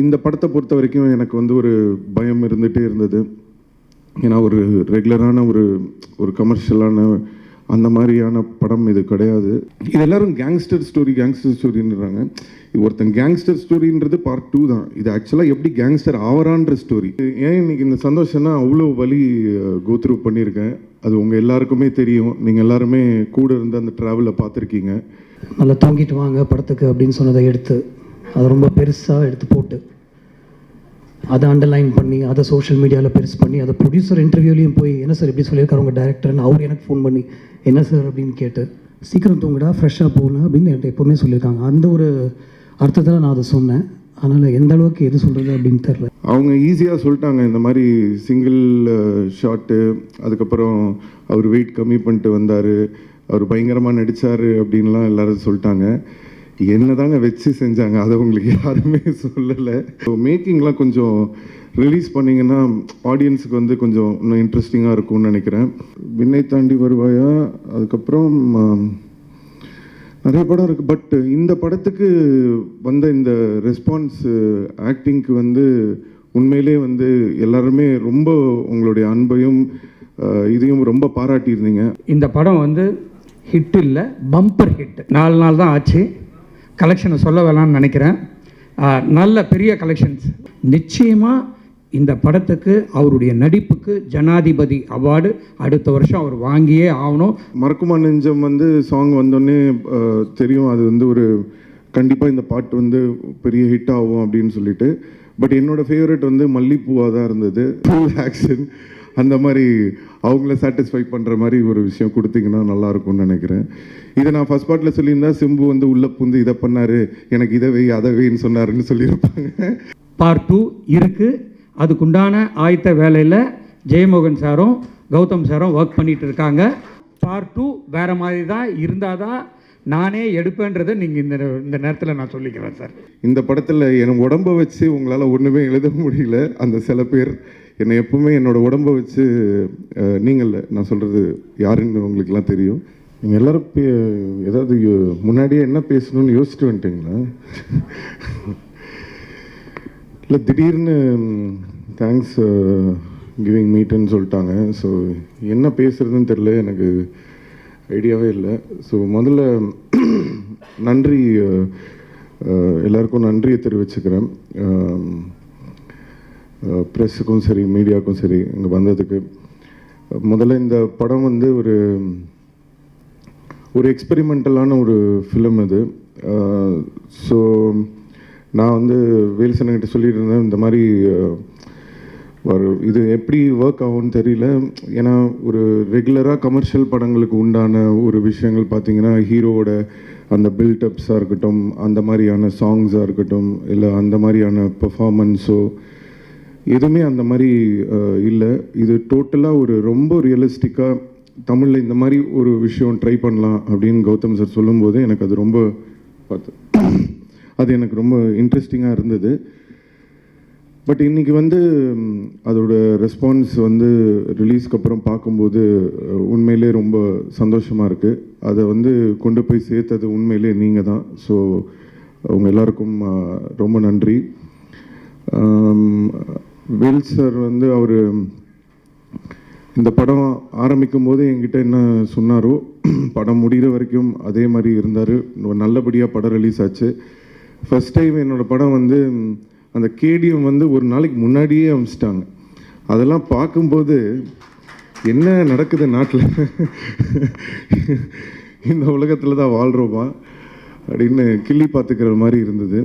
இந்த படத்தை பொறுத்த வரைக்கும் எனக்கு வந்து ஒரு பயம் இருந்துகிட்டே இருந்தது. ஏன்னா ஒரு ரெகுலரான ஒரு கமர்ஷியலான அந்த மாதிரியான படம் இது கிடையாது. இது எல்லாரும் கேங்ஸ்டர் ஸ்டோரின்றாங்க. இது ஒருத்தன் கேங்ஸ்டர் ஸ்டோரின்றது பார்ட் 2 தான். இது ஆக்சுவலாக எப்படி கேங்ஸ்டர் ஆவரான்ற ஸ்டோரி. ஏன் இன்னைக்கு இந்த சந்தோஷம்னா அவ்வளோ வலி கோத்ரூ பண்ணியிருக்கேன். அது உங்கள் எல்லாருக்குமே தெரியும். நீங்கள் எல்லாருமே கூட இருந்து அந்த ட்ராவலில் பார்த்துருக்கீங்க. நல்லா தூங்கிட்டு வாங்க படத்துக்கு அப்படின்னு சொன்னதை எடுத்து அதை ரொம்ப பெருசாக எடுத்து போட்டு அதை அண்டர்லைன் பண்ணி அதை சோஷியல் மீடியாவில் பெருசு பண்ணி அதை ப்ரொடியூசர் இன்டர்வியூலையும் போய் என்ன சார் எப்படி சொல்லியிருக்காரு உங்கள் டேரக்டர்னு அவர் எனக்கு ஃபோன் பண்ணி என்ன சார் அப்படின்னு கேட்டு சீக்கிரம் தூங்குடா ஃப்ரெஷ்ஷாக போகணும் அப்படின்னு என்கிட்ட எப்போவுமே சொல்லியிருக்காங்க. அந்த ஒரு அர்த்தத்தில் நான் அதை சொன்னேன். அதனால் எந்த அளவுக்கு எது சொல்கிறது அப்படின்னு தெரில. அவங்க ஈஸியாக சொல்லிட்டாங்க. இந்த மாதிரி சிங்கிள் ஷாட்டு, அதுக்கப்புறம் அவர் வெயிட் கம்மி பண்ணிட்டு வந்தார், அவர் பயங்கரமாக நடித்தார் அப்படின்லாம் எல்லோரும் சொல்லிட்டாங்க. என்ன தாங்க வச்சு செஞ்சாங்க, அதை உங்களுக்கு யாருமே சொல்லலை. ஸோ மேக்கிங்லாம் கொஞ்சம் ரிலீஸ் பண்ணிங்கன்னா ஆடியன்ஸுக்கு வந்து கொஞ்சம் இன்னும் இன்ட்ரெஸ்டிங்காக இருக்கும்னு நினைக்கிறேன். விண்ணை தாண்டி வருவாயா, அதுக்கப்புறம் நிறைய படம் இருக்குது. பட் இந்த படத்துக்கு வந்த இந்த ரெஸ்பான்ஸ் ஆக்டிங்க்கு வந்து உண்மையிலே வந்து எல்லாருமே ரொம்ப உங்களுடைய அன்பையும் இதையும் ரொம்ப பாராட்டியிருந்தீங்க. இந்த படம் வந்து ஹிட் இல்லை, பம்பர் ஹிட். 4 நாள் தான் ஆச்சு. கலெக்ஷனை சொல்ல வேணாம்னு நினைக்கிறேன். நல்ல பெரிய கலெக்ஷன்ஸ். நிச்சயமாக இந்த படத்துக்கு அவருடைய நடிப்புக்கு ஜனாதிபதி அவார்டு அடுத்த வருஷம் அவர் வாங்கியே ஆகணும். மறக்குமா நெஞ்சம் வந்து சாங் வந்தோடனே தெரியும் அது வந்து ஒரு கண்டிப்பாக இந்த பாட்டு வந்து பெரிய ஹிட் ஆகும் அப்படின்னு சொல்லிட்டு. பட் என்னோடய ஃபேவரட் வந்து மல்லிப்பூவாக தான் இருந்தது. ஃபுல் ஆக்ஷன் அந்த மாதிரி அவங்கள சாட்டிஸ்ஃபை பண்ணுற மாதிரி ஒரு விஷயம் கொடுத்தீங்கன்னா நல்லாயிருக்கும்னு நினைக்கிறேன். இதை நான் ஃபஸ்ட் பார்ட்டில் சொல்லியிருந்தா சிம்பு வந்து உள்ளே புந்து இதை பண்ணார், எனக்கு இதை வை அதை வைன்னு சொன்னாருன்னு சொல்லியிருப்பாங்க. பார்ட் 2 இருக்குது. அதுக்குண்டான ஆயத்த வேலையில் ஜெயமோகன் சாரும் கௌதம் சாரும் ஒர்க் பண்ணிகிட்டு இருக்காங்க. பார்ட் 2 வேறு மாதிரி தான் இருந்தால் தான் நானே எடுப்பேன்றதை நீங்கள் இந்த நேரத்தில் நான் சொல்லிக்கிறேன் சார். இந்த படத்தில் என் உடம்பை வச்சு உங்களால் ஒன்றுமே எழுத முடியல. அந்த சில பேர் என்னை எப்பவுமே என்னோடய உடம்பை வச்சு நீங்கள் நான் சொல்கிறது யாருன்னு உங்களுக்கெல்லாம் தெரியும். நீங்கள் எல்லோரும் ஏதாவது முன்னாடியே என்ன பேசணும்னு யோசிச்சுட்டு வந்துட்டீங்களா? இல்லை திடீர்னு தேங்க்ஸ் கிவிங் மீட்டுன்னு சொல்லிட்டாங்க. ஸோ என்ன பேசுகிறதுன்னு தெரில, எனக்கு ஐடியாவே இல்லை. ஸோ முதல்ல நன்றி, எல்லாருக்கும் நன்றியை தெரிவிச்சுக்கிறேன். ப்ரெஸ்ஸுக்கும் சரி மீடியாவுக்கும் சரி இங்கே வந்ததுக்கு. முதல்ல இந்த படம் வந்து ஒரு எக்ஸ்பெரிமெண்டலான ஒரு ஃபிலிம் இது. ஸோ நான் வந்து வேல்சனங்கிட்ட சொல்லிட்டு இருந்தேன் இந்த மாதிரி இது எப்படி ஒர்க் ஆகும்னு தெரியல. ஏன்னா ஒரு ரெகுலராக கமர்ஷியல் படங்களுக்கு உண்டான ஒரு விஷயங்கள் பார்த்திங்கன்னா ஹீரோவோட அந்த பில்டப்ஸாக இருக்கட்டும், அந்த மாதிரியான சாங்ஸாக இருக்கட்டும், இல்லை அந்த மாதிரியான பெர்ஃபார்மன்ஸோ எதுவுமே அந்த மாதிரி இல்லை. இது டோட்டலாக ரொம்ப ரியலிஸ்டிக்காக தமிழில் இந்த மாதிரி ஒரு விஷயம் ட்ரை பண்ணலாம் அப்படின்னு கௌதம் சார் சொல்லும்போது எனக்கு அது அது எனக்கு ரொம்ப இன்ட்ரெஸ்டிங்காக இருந்தது. பட் இன்றைக்கி வந்து அதோட ரெஸ்பான்ஸ் வந்து ரிலீஸ்க்கு அப்புறம் பார்க்கும்போது உண்மையிலே ரொம்ப சந்தோஷமாக இருக்குது. அதை வந்து கொண்டு போய் சேர்த்தது உண்மையிலே நீங்கள் தான். ஸோ அவங்க எல்லாருக்கும் ரொம்ப நன்றி. வேல் சார் வந்து அவர் இந்த படம் ஆரம்பிக்கும் போது என்கிட்ட என்ன சொன்னாரோ படம் முடிகிற வரைக்கும் அதே மாதிரி இருந்தார். நல்லபடியாக படம் ரிலீஸ் ஆச்சு. ஃபஸ்ட் டைம் என்னோடய படம் வந்து அந்த கேடிஎம் வந்து ஒரு நாளைக்கு முன்னாடியே அமைச்சிட்டாங்க. அதெல்லாம் பார்க்கும்போது என்ன நடக்குது நாட்டில், இந்த உலகத்தில் தான் வாழ்கிறோமா அப்படின்னு கிள்ளி பார்த்துக்கிற மாதிரி இருந்தது.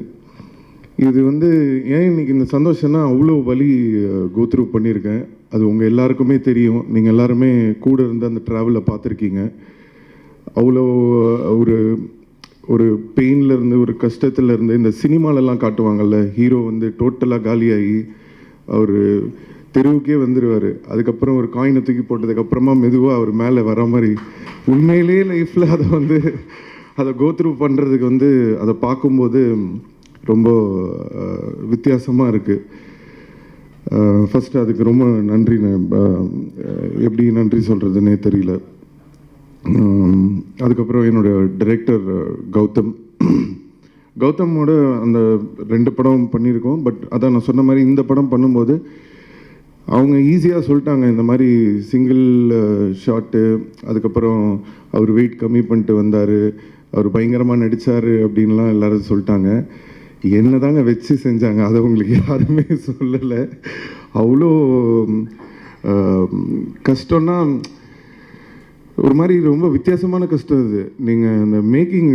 இது வந்து ஏன் இன்றைக்கி இந்த சந்தோஷம்னா அவ்வளோ வலி கோத்ரூ பண்ணியிருக்கேன். அது உங்கள் எல்லாருக்குமே தெரியும். நீங்கள் எல்லாருமே கூட இருந்து அந்த ட்ராவலில் பார்த்துருக்கீங்க. அவ்வளோ ஒரு பெயின்லேருந்து ஒரு கஷ்டத்துலேருந்து இந்த சினிமாலெல்லாம் காட்டுவாங்கள்ல, ஹீரோ வந்து டோட்டலாக காலியாகி அவர் தெருவுக்கே வந்துடுவார். அதுக்கப்புறம் ஒரு காயினை தூக்கி போட்டதுக்கப்புறமா மெதுவாக அவர் மேலே வர மாதிரி உண்மையிலே லைஃப்பில் அதை கோத்ரூ பண்ணுறதுக்கு வந்து அதை பார்க்கும்போது ரொம்ப வித்தியாசமாக இருக்குது. ஃபஸ்ட்டு அதுக்கு ரொம்ப நன்றி. எப்படி நன்றி சொல்கிறதுனே தெரியல. அதுக்கப்புறம் என்னோடய டைரக்டர் கௌதம், கௌதமோட அந்த 2 படம் பண்ணியிருக்கோம். பட் அதான் நான் சொன்ன மாதிரி இந்த படம் பண்ணும்போது அவங்க ஈஸியாக சொல்லிட்டாங்க, இந்த மாதிரி சிங்கிள் ஷாட்டு, அதுக்கப்புறம் அவர் வெயிட் கம்மி பண்ணிட்டு வந்தார், அவர் பயங்கரமாக நடித்தார் அப்படின்லாம் எல்லோரும் சொல்லிட்டாங்க. என்ன தாங்க வச்சு செஞ்சாங்க, அதை உங்களுக்கு யாருமே சொல்லலை. அவ்வளோ கஷ்டம்னா ஒரு மாதிரி ரொம்ப வித்தியாசமான கஷ்டம் இது. நீங்கள் அந்த மேக்கிங்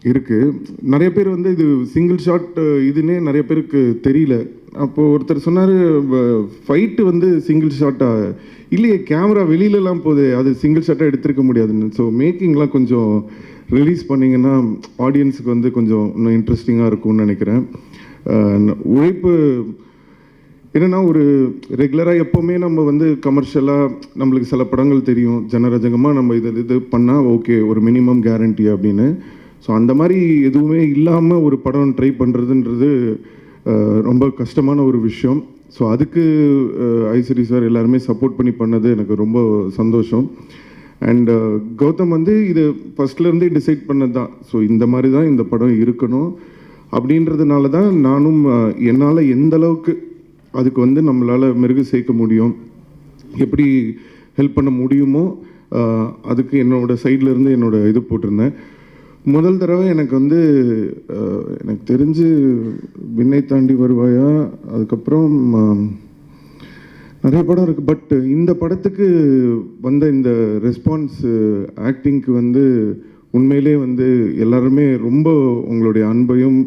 இருக்குது, நிறைய பேர் வந்து இது சிங்கிள் ஷாட் இதுன்னே நிறைய பேருக்கு தெரியல. அப்போது ஒருத்தர் சொன்னார், ஃபைட்டு வந்து சிங்கிள் ஷாட்டாக இல்லையே, கேமரா வெளியிலலாம் போகுது, அது சிங்கிள் ஷாட்டாக எடுத்துருக்க முடியாதுன்னு. ஸோ மேக்கிங்லாம் கொஞ்சம் ரிலீஸ் பண்ணிங்கன்னா ஆடியன்ஸுக்கு வந்து கொஞ்சம் இன்னும் இன்ட்ரெஸ்டிங்காக இருக்கும்னு நினைக்கிறேன். உழைப்பு என்னென்னா, ஒரு ரெகுலராக எப்போவுமே நம்ம வந்து கமர்ஷியலாக நம்மளுக்கு சில படங்கள் தெரியும், ஜனரஜகமாக நம்ம இது பண்ணால் ஓகே, ஒரு மினிமம் கேரண்டி அப்படின்னு. ஸோ அந்த மாதிரி எதுவுமே இல்லாமல் ஒரு படம் ட்ரை பண்ணுறதுன்றது ரொம்ப கஷ்டமான ஒரு விஷயம். ஸோ அதுக்கு ஐஸ்வரி சார் எல்லாருமே சப்போர்ட் பண்ணி பண்ணது எனக்கு ரொம்ப சந்தோஷம். அண்ட் கௌதம் வந்து இது ஃபஸ்ட்லேருந்தே டிசைட் பண்ணது தான். ஸோ இந்த மாதிரி தான் இந்த படம் இருக்கணும் அப்படின்றதுனால தான் நானும் என்னால் எந்த அளவுக்கு அதுக்கு வந்து நம்மளால் மெருகு சேர்க்க முடியும், எப்படி ஹெல்ப் பண்ண முடியுமோ அதுக்கு என்னோடய சைட்லேருந்து என்னோடய இது போட்டிருந்தேன். முதல் தடவை எனக்கு வந்து எனக்கு தெரிஞ்சு விண்ணை தாண்டி வருவாயா, அதுக்கப்புறம் நிறைய படம் இருக்குது. பட் இந்த படத்துக்கு வந்த இந்த ரெஸ்பான்ஸ் ஆக்டிங்க்கு வந்து உண்மையிலே வந்து எல்லாருமே ரொம்ப உங்களுடைய அன்பையும்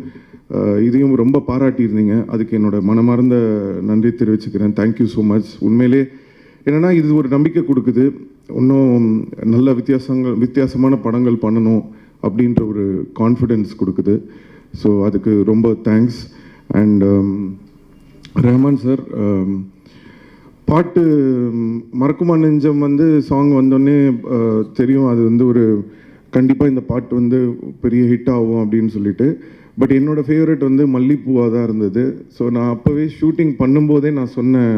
இதையும் ரொம்ப பாராட்டியிருந்தீங்க. அதுக்கு என்னோடய மனமார்ந்த நன்றி தெரிவிச்சுக்கிறேன். Thank you so much. உண்மையிலே என்னென்னா இது ஒரு நம்பிக்கை கொடுக்குது, இன்னும் நல்ல வித்தியாசமான படங்கள் பண்ணணும் அப்படின்ற ஒரு கான்ஃபிடென்ஸ் கொடுக்குது. ஸோ அதுக்கு ரொம்ப தேங்க்ஸ். அண்ட் ரஹ்மான் சார், பாட்டு மறக்குமா நெஞ்சம் வந்து சாங் வந்தோடனே தெரியும் அது வந்து ஒரு கண்டிப்பாக இந்த பாட்டு வந்து பெரிய ஹிட் ஆகும் அப்படின்னு சொல்லிட்டு. பட் என்னோடய ஃபேவரட் வந்து மல்லிப்பூவாக தான் இருந்தது. ஸோ நான் அப்போவே ஷூட்டிங் பண்ணும்போதே நான் சொன்னேன்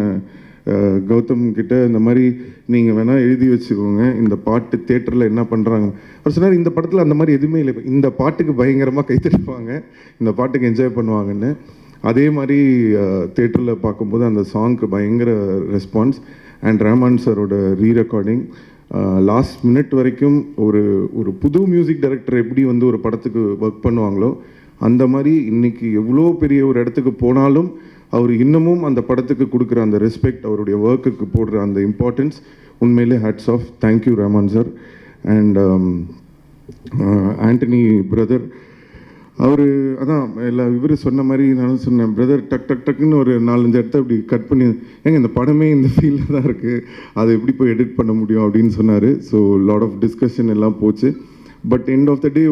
கௌதம் கிட்ட, இந்த மாதிரி நீங்கள் வேணால் எழுதி வச்சுக்கோங்க, இந்த பாட்டு தேட்டரில் என்ன பண்ணுறாங்க. அவர் சொன்னார், இந்த படத்தில் அந்த மாதிரி எதுவுமே இல்லை, இந்த பாட்டுக்கு பயங்கரமாக கைத்தட்டுவாங்க, இந்த பாட்டுக்கு என்ஜாய் பண்ணுவாங்கன்னு. அதே மாதிரி தேட்டரில் பார்க்கும்போது அந்த சாங்க்கு பயங்கர ரெஸ்பான்ஸ். அண்ட் ரஹ்மான் சாரோட ரீரெக்கார்டிங் லாஸ்ட் மினிட் வரைக்கும் ஒரு புது மியூசிக் டைரக்டர் எப்படி வந்து ஒரு படத்துக்கு ஒர்க் பண்ணுவாங்களோ அந்த மாதிரி இன்றைக்கி எவ்வளோ பெரிய ஒரு இடத்துக்கு போனாலும் அவர் இன்னமும் அந்த படத்துக்கு கொடுக்குற அந்த ரெஸ்பெக்ட், அவருடைய ஒர்க்குக்கு போடுற அந்த இம்பார்ட்டன்ஸ், உண்மையிலே hats off. Thank you Rahman sir. And Antony brother, அவர் அதான் இவர் சொன்ன மாதிரி நானும் சொன்னேன், பிரதர் டக் டக் டக்குன்னு ஒரு 4-5 இடத்த அப்படி கட் பண்ணி, ஏங்க இந்த படமே இந்த ஃபீல்டில் தான் இருக்குது, அதை எப்படி போய் எடிட் பண்ண முடியும் அப்படின்னு சொன்னார். ஸோ லாட் ஆஃப் டிஸ்கஷன் எல்லாம் போச்சு. பட் எண்ட் ஆஃப் த டே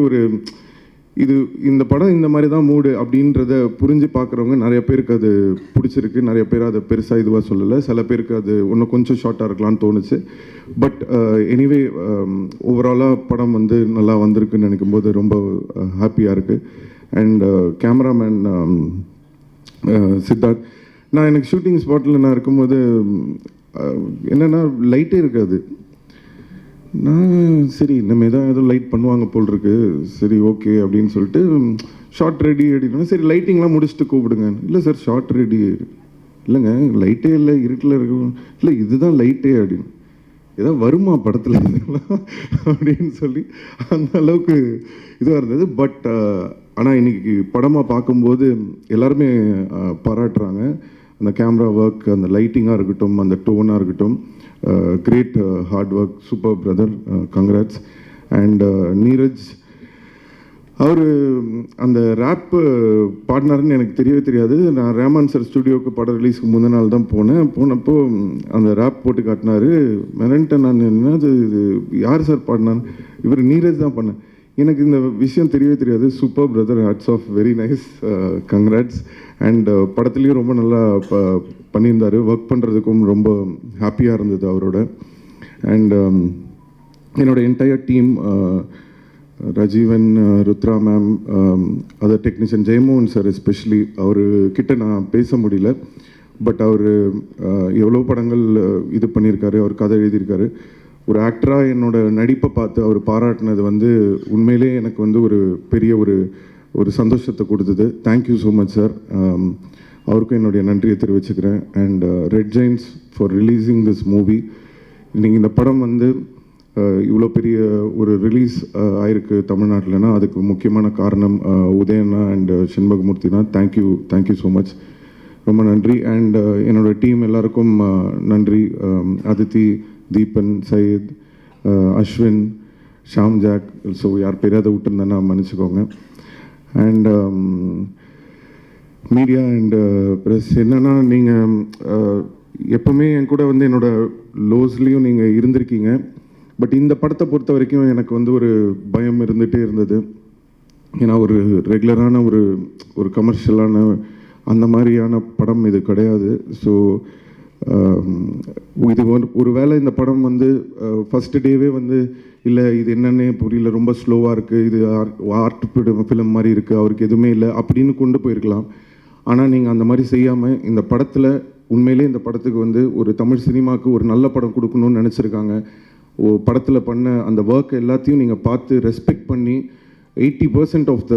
இந்த படம் இந்த மாதிரி தான் மூடு அப்படின்றத புரிஞ்சு பார்க்குறவங்க நிறைய பேருக்கு அது பிடிச்சிருக்கு, நிறைய பேர் அதை பெருசாக இதுவாக சொல்லலை, சில பேருக்கு அது இன்னும் கொஞ்சம் ஷார்ட்டாக இருக்கலாம்னு தோணுச்சு. பட் எனிவே ஓவராலாக படம் வந்து நல்லா வந்திருக்குன்னு நினைக்கும் போது ரொம்ப ஹாப்பியாக இருக்குது. அண்ட் கேமராமேன் சித்தார்த், எனக்கு ஷூட்டிங் ஸ்பாட்டில் நான் இருக்கும்போது என்னென்னா லைட்டே இருக்காது. நான் சரி நம்ம ஏதோ லைட் பண்ணுவாங்க போல் இருக்கு, சரி ஓகே அப்படின்னு சொல்லிட்டு ஷார்ட் ரெடி அப்படின்னா, சரி லைட்டிங்லாம் முடிச்சுட்டு கூப்பிடுங்க. இல்லை சார் ஷார்ட் ரெடி, இல்லைங்க லைட்டே இல்லை, இருட்டில் இருக்கு, இல்லை இதுதான் லைட்டே அப்படின்னு, ஏதோ வருமா படத்தில் அப்படின்னு சொல்லி அந்த அளவுக்கு இதுவாக இருந்தது. பட் ஆனால் இன்னைக்கு படமாக பார்க்கும்போது எல்லாருமே பாராட்டுறாங்க. அந்த கேமரா ஒர்க், அந்த லைட்டிங்காக இருக்கட்டும், அந்த டோனாக இருக்கட்டும், great hard work, super brother, congrats. And Neeraj, அவர் அந்த ரேப்பு பாடினாருன்னு எனக்கு தெரியவே தெரியாது. நான் ரஹ்மான் சார் ஸ்டுடியோவுக்கு படம் ரிலீஸ்க்கு முந்தின நாள் தான் போனப்போ அந்த ரேப் போட்டு காட்டினார். மெரண்டன், நான் என்னது இது யார் சார் பாடினான்னு, இவர் நீரஜ் தான் பண்ணேன். எனக்கு இந்த விஷயம் தெரியவே தெரியாது. Super brother, hats off, very nice, congrats. And படத்துலேயும் ரொம்ப நல்லா பண்ணியிருந்தார், ஒர்க் பண்ணுறதுக்கும் ரொம்ப ஹாப்பியாக இருந்தது அவரோட. அண்ட் என்னோடய entire team, Rajeevan, Rudra ma'am, other technician, Jeyamohan sir especially, அவர்கிட்ட நான் பேச முடியல. பட் அவர் எவ்வளோ படங்கள் இது பண்ணியிருக்காரு, அவர் கதை எழுதியிருக்காரு. ஒரு ஆக்டராக என்னோடய நடிப்பை பார்த்து அவர் பாராட்டினது வந்து உண்மையிலே எனக்கு வந்து ஒரு பெரிய ஒரு ஒரு சந்தோஷத்தை கொடுத்தது. Thank you so much sir. அவருக்கும் என்னுடைய நன்றியை தெரிவிச்சுக்கிறேன். And Red Giants for releasing this movie. இன்றைக்கி இந்த படம் வந்து இவ்வளோ பெரிய ஒரு ரிலீஸ் ஆயிருக்கு தமிழ்நாட்டில்னா அதுக்கு முக்கியமான காரணம் உதயண்ணா அண்ட் செண்பகமூர்த்தினா. தேங்க்யூ ஸோ மச், ரொம்ப நன்றி. அண்ட் என்னோடய டீம் எல்லாருக்கும் நன்றி. அதித்தி, தீபன், சையத், அஸ்வின், ஷாம் ஜாக், ஸோ யார் பேராத விட்டுருந்தேன்னா மன்னிச்சுக்கோங்க. அண்ட் மீடியா அண்ட் ப்ரெஸ், என்னென்னா நீங்கள் எப்போவுமே என் கூட வந்து என்னோடய லோஸ்லேயும் நீங்கள் இருந்திருக்கீங்க. பட் இந்த படத்தை பொறுத்த வரைக்கும் எனக்கு வந்து ஒரு பயம் இருந்துகிட்டே இருந்தது. ஏன்னா ஒரு ரெகுலரான ஒரு கமர்ஷியலான அந்த மாதிரியான படம் இது கிடையாது. ஸோ இது ஒரு வேளை இந்த படம் வந்து ஃபஸ்ட்டு டேவே வந்து இல்லை இது என்னன்னே புரியல, ரொம்ப ஸ்லோவாக இருக்குது, இது ஆர்ட் ஃபிலிம் மாதிரி இருக்குது, அவருக்கு எதுவுமே இல்லை அப்படின்னு கொண்டு போயிருக்கலாம். ஆனால் நீங்கள் அந்த மாதிரி செய்யாமல் இந்த படத்தில் உண்மையிலே இந்த படத்துக்கு வந்து ஒரு தமிழ் சினிமாவுக்கு ஒரு நல்ல படம் கொடுக்கணும்னு நினச்சிருக்காங்க. படத்தில் பண்ண அந்த ஒர்க் எல்லாத்தையும் நீங்கள் பார்த்து ரெஸ்பெக்ட் பண்ணி 80% ஆஃப் த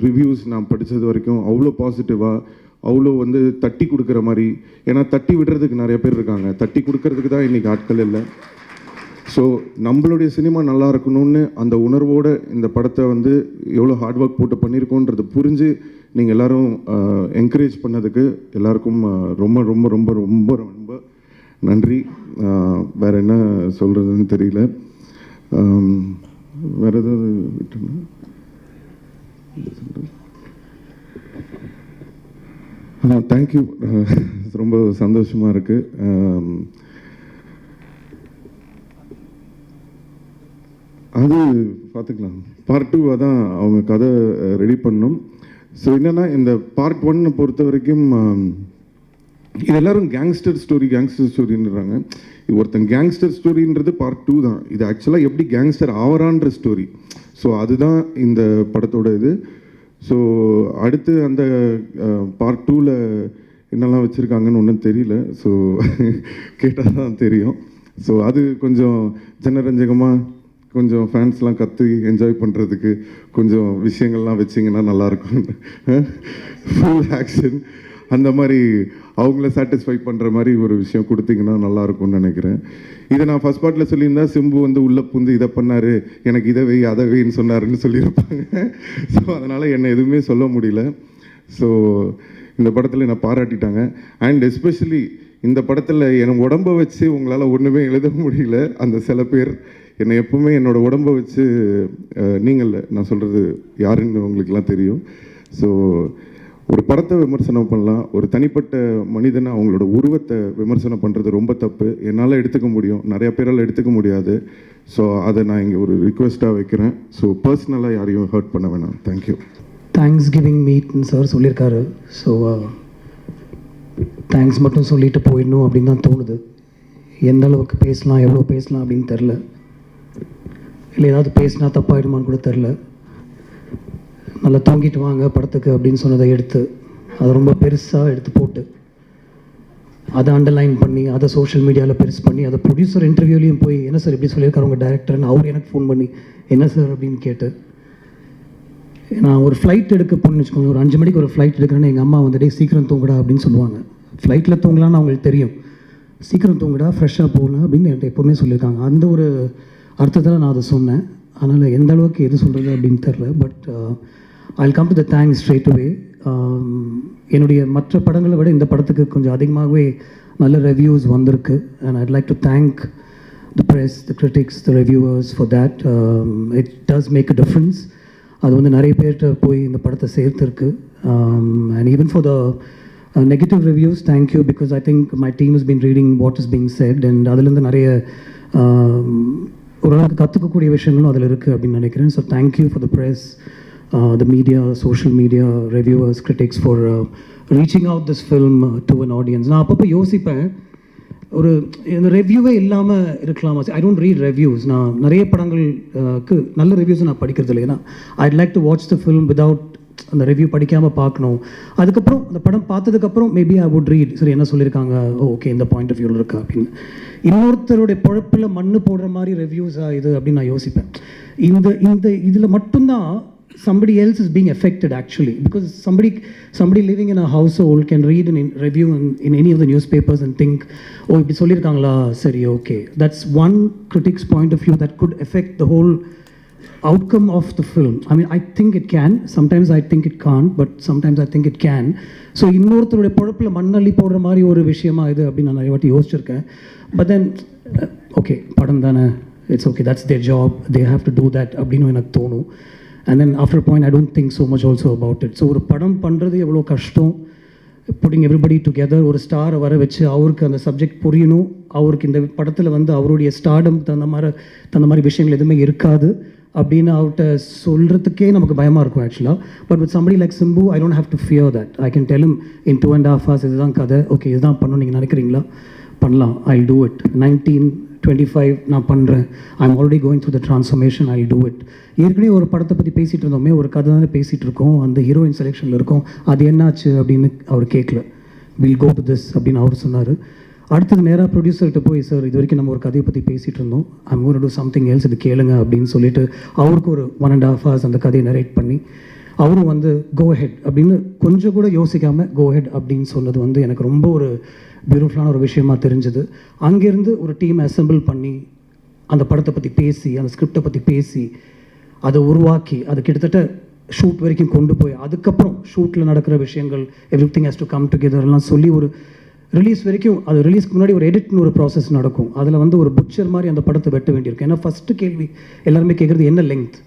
ரிவ்யூஸ் நான் படித்தது வரைக்கும் அவ்வளோ பாசிட்டிவாக, அவ்வளோ வந்து தட்டி கொடுக்குற மாதிரி. ஏன்னா தட்டி விடுறதுக்கு நிறைய பேர் இருக்காங்க, தட்டி கொடுக்கறதுக்கு தான் இன்றைக்கி ஆட்கள் இல்லை. ஸோ நம்மளுடைய சினிமா நல்லா இருக்கணும்னு அந்த உணர்வோடு இந்த படத்தை வந்து எவ்வளோ ஹார்ட் ஒர்க் போட்டு பண்ணியிருக்கோன்றது புரிஞ்சு நீங்கள் எல்லோரும் என்கரேஜ் பண்ணதுக்கு எல்லாருக்கும் ரொம்ப ரொம்ப ரொம்ப ரொம்ப ரொம்ப நன்றி. வேறு என்ன சொல்கிறதுன்னு தெரியல. வேறு ஏதாவது விட்டுனா தேங்க்யூ, ரொம்ப சந்தோஷமாக இருக்குது. அது பார்த்துக்கலாம். பார்ட் 2 தான் அவங்க கதை ரெடி பண்ணணும். ஸோ என்னென்னா இந்த பார்ட் 1 பொறுத்த வரைக்கும் இது எல்லோரும் கேங்ஸ்டர் ஸ்டோரின்றாங்க. இது ஒருத்தன் கேங்ஸ்டர் ஸ்டோரின்றது பார்ட் 2 தான். இது ஆக்சுவலாக எப்படி கேங்ஸ்டர் ஆவரான்ற ஸ்டோரி. ஸோ அதுதான் இந்த படத்தோட இது. ஸோ அடுத்து அந்த பார்ட் 2ல் என்னெல்லாம் வச்சுருக்காங்கன்னு ஒன்றும் தெரியல. ஸோ கேட்டால் தான் தெரியும். ஸோ அது கொஞ்சம் ஜனரஞ்சகமாக கொஞ்சம் ஃபேன்ஸ்லாம் கற்று என்ஜாய் பண்ணுறதுக்கு கொஞ்சம் விஷயங்கள்லாம் வச்சிங்கன்னா நல்லாயிருக்கும். ஃபுல் ஆக்ஷன் அந்த மாதிரி அவங்கள சாட்டிஸ்ஃபை பண்ணுற மாதிரி ஒரு விஷயம் கொடுத்தீங்கன்னா நல்லாயிருக்கும்னு நினைக்கிறேன். இதை நான் ஃபஸ்ட் பார்ட்டில் சொல்லியிருந்தா சிம்பு வந்து உள்ளே புந்து இதை பண்ணார், எனக்கு இதை வை அதை வைன்னு சொன்னாருன்னு சொல்லியிருப்பாங்க. ஸோ அதனால் என்னை எதுவுமே சொல்ல முடியல. ஸோ இந்த படத்தில் என்னை பாராட்டிட்டாங்க. அண்ட் எஸ்பெஷலி இந்த படத்தில் என் உடம்பை வச்சு உங்களால் ஒன்றுமே எழுத முடியல. அந்த சில பேர் என்னை எப்பவுமே என்னோடய உடம்பை வச்சு நீங்கள் நான் சொல்கிறது யாருன்னு உங்களுக்கெல்லாம் தெரியும். ஸோ ஒரு படத்தை விமர்சனம் பண்ணலாம், ஒரு தனிப்பட்ட மனிதனை அவங்களோட உருவத்தை விமர்சனம் பண்ணுறது ரொம்ப தப்பு. என்னால் எடுத்துக்க முடியும், நிறையா பேரால் எடுத்துக்க முடியாது. ஸோ அதை நான் இங்கே ஒரு ரிக்வெஸ்ட்டாக வைக்கிறேன். ஸோ பர்சனலாக யாரையும் ஹர்ட் பண்ண வேணாம். தேங்க்யூ. தேங்க்ஸ் கிவிங் மீட்னு சார் சொல்லியிருக்காரு. ஸோ தேங்க்ஸ் மட்டும் சொல்லிட்டு போயிடணும் அப்படின்னு தான் தோணுது. எந்த அளவுக்கு பேசலாம், எவ்வளோ பேசலாம் அப்படின்னு தெரில. இல்லை ஏதாவது பேசினா தப்பாயிடுமான்னு கூட தெரில. நல்லா தூங்கிட்டு வாங்க படத்துக்கு அப்படின்னு சொன்னதை எடுத்து அதை ரொம்ப பெருசாக எடுத்து போட்டு அதை அண்டர்லைன் பண்ணி அதை சோஷியல் மீடியாவில் பெருசு பண்ணி அதை ப்ரொடியூசர் இன்டர்வியூலையும் போய் என்ன சார் இப்படி சொல்லியிருக்காரு உங்கள் டேரக்டர்னு அவர் எனக்கு ஃபோன் பண்ணி என்ன சார் அப்படின்னு கேட்டு, நான் ஒரு ஃப்ளைட் எடுக்க போகணுன்னு வச்சுக்கோங்க, ஒரு 5 மணிக்கு ஒரு ஃப்ளைட் எடுக்கிறேன்னு எங்கள் அம்மா வந்துட்டு சீக்கிரம் தூங்குடா அப்படின்னு சொல்லுவாங்க. ஃப்ளைட்டில் தூங்கலான்னு அவங்களுக்கு தெரியும். சீக்கிரம் தூங்குடா ஃப்ரெஷ்ஷாக போகலாம் அப்படின்னு என்கிட்ட எப்போவுமே சொல்லியிருக்காங்க. அந்த ஒரு அர்த்தத்தில் நான் அதை சொன்னேன். அதனால் எந்த அளவுக்கு எது சொல்கிறது அப்படின்னு தெரில. But I'll come to the thanks straight away. என்னுடைய மற்ற படங்களை விட இந்த படத்துக்கு கொஞ்சம் அதிகமாகவே நல்ல ரிவ்யூஸ் வந்திருக்கு. and I'd like to thank the press, the critics, the reviewers for that. It does make a difference. அது வந்து நிறைய பேர்கிட்ட போய் இந்த படத்தை சேர்த்துருக்கு. And even for the negative reviews, thank you, because I think my team has been reading what is being said and அதுலேருந்து நிறைய ஓரளவுக்கு கற்றுக்கக்கூடிய விஷயங்களும் அதில் இருக்குது அப்படின்னு நினைக்கிறேன். So thank you for the press, the media, social media, reviewers, critics for reaching out this film to an audience. நான் அப்பப்போ யோசிப்பேன், ஒரு இந்த ரிவ்யூவே இல்லாமல் இருக்கலாமா? I don't read reviews. நான் நிறைய படங்களுக்கு நல்ல ரிவ்யூஸை நான் படிக்கிறது இல்லை. ஏன்னா I'd like to watch the film without அந்த ரிவ்யூ படிக்காமல் பார்க்கணும். அதுக்கப்புறம் அந்த படம் பார்த்ததுக்கப்புறம் மேபி ஐ வுட் ரீட், சரி என்ன சொல்லியிருக்காங்க, ஓகே இந்த பாயிண்ட் ஆஃப் வியூவில் இருக்கா அப்படின்னு. இன்னொருத்தருடைய பொழப்பில் மண்ணு போடுற மாதிரி ரிவ்யூஸாக இது அப்படின்னு நான் யோசிப்பேன். இந்த இதில் மட்டும்தான் somebody else is being affected actually, because somebody living in a household can read an review in any of the newspapers and think, oh இப்படி சொல்லியிருக்காங்களா, சரி, okay. That's one critic's point of view that could affect the whole outcome of the film. I mean, I think it can. Sometimes I think it can't, but sometimes I think it can. So இன்னொருத்தருடைய பொழப்பில் மண்ணள்ளி போடுற மாதிரி ஒரு விஷயமா இது அப்படின்னு நான் நிறைய வாட்டி யோசிச்சிருக்கேன். But then, okay, படம் தானே, it's okay, that's their job, they have to do that அப்படின்னு எனக்கு தோணும். And then after a point, I don't think so much also about it. So ஒரு படம் பண்ணுறது எவ்வளோ கஷ்டம், putting everybody together, ஒரு ஸ்டாரை வர வச்சு அவருக்கு அந்த சப்ஜெக்ட் புரியணும், அவருக்கு இந்த படத்தில் வந்து அவருடைய ஸ்டார்டம் தகுந்த மாதிரி விஷயங்கள் எதுவுமே இருக்காது அப்படின்னு அவர்கிட்ட சொல்கிறதுக்கே நமக்கு பயமாக இருக்கும் ஆக்சுவலாக. But with somebody like Simbu, I don't have to fear that. I can tell him in 2.5 hours இதுதான் கதை, ஓகே இதுதான் பண்ணணும் நீங்கள் நினைக்கிறீங்களா, பண்ணலாம், I'll do it. 1925 நான் பண்ணுறேன், I'm already going through the transformation, I'll do it. ஏற்கனவே ஒரு படத்தை பற்றி பேசிகிட்டு இருந்தோமே, ஒரு கதை தானே பேசிகிட்டு இருக்கோம், அந்த ஹீரோயின் செலெக்ஷனில் இருக்கோம், அது என்னாச்சு அப்படின்னு அவர் கேட்கல. வில் கோ டு திஸ் அப்படின்னு அவர் சொன்னார். அடுத்தது நேராக ப்ரொடியூசர்கிட்ட போய், சார் இது வரைக்கும் நம்ம ஒரு கதையை பற்றி பேசிகிட்டு இருந்தோம், I'm going to do something else, இது கேளுங்க அப்படின்னு சொல்லிட்டு அவருக்கு ஒரு 1.5 hours அந்த கதையை நரேட் பண்ணி அவரும் வந்து கோ ஹெட் அப்படின்னு கொஞ்சம் கூட யோசிக்காமல் கோ ஹெட் அப்படின்னு சொன்னது வந்து எனக்கு ரொம்ப ஒரு பியூட்டிஃபுல்லான ஒரு விஷயமா தெரிஞ்சது. அங்கேருந்து ஒரு டீம் அசெம்பிள் பண்ணி அந்த படத்தை பற்றி பேசி, அந்த ஸ்கிரிப்டை பற்றி பேசி, அதை உருவாக்கி, அது கிட்டத்தட்ட ஷூட் வரைக்கும் கொண்டு போய், அதுக்கப்புறம் ஷூட்டில் நடக்கிற விஷயங்கள் everything has to come டுகெதர்லாம் சொல்லி ஒரு ரிலீஸ் வரைக்கும், அது ரிலீஸ்க்கு முன்னாடி ஒரு எடிட்னு ஒரு ப்ராசஸ் நடக்கும். அதில் வந்து ஒரு புட்சர் மாதிரி அந்த படத்தை வெட்ட வேண்டியிருக்கும். ஏன்னா ஃபஸ்ட்டு கேள்வி எல்லாருமே கேட்குறது என்ன லெங்த்,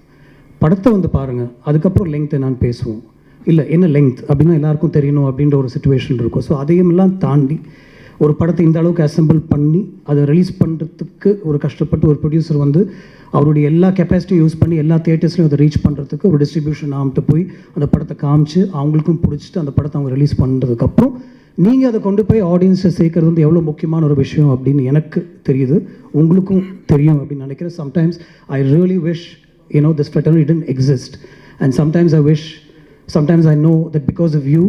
படத்தை வந்து பாருங்கள், அதுக்கப்புறம் லெங்த் என்னான்னு பேசுவோம், இல்லை என்ன லெங்த் அப்படின்னா எல்லாருக்கும் தெரியணும் அப்படின்ற ஒரு சுச்சுவேஷன் இருக்கும். ஸோ அதையெல்லாம் தாண்டி ஒரு படத்தை இந்த அளவுக்கு அசெம்பிள் பண்ணி அதை ரிலீஸ் பண்ணுறதுக்கு ஒரு கஷ்டப்பட்டு ஒரு ப்ரொடியூசர் வந்து அவருடைய எல்லா கெப்பாசிட்டியும் யூஸ் பண்ணி எல்லா தியேட்டர்ஸ்லையும் அதை ரீச் பண்ணுறதுக்கு ஒரு டிஸ்ட்ரிபியூஷன் ஆகிட்டு போய் அந்த படத்தை காமிச்சு அவங்களுக்கும் பிடிச்சிட்டு அந்த படத்தை அவங்க ரிலீஸ் பண்ணுறதுக்கப்புறம் நீங்கள் அதை கொண்டு போய் ஆடியன்ஸை சேர்க்கறது வந்து எவ்வளோ முக்கியமான ஒரு விஷயம் அப்படின்னு எனக்கு தெரியுது, உங்களுக்கும் தெரியும் அப்படின்னு நினைக்கிறேன். Sometimes I really wish this fraternity didn't exist, and sometimes I know that because of you,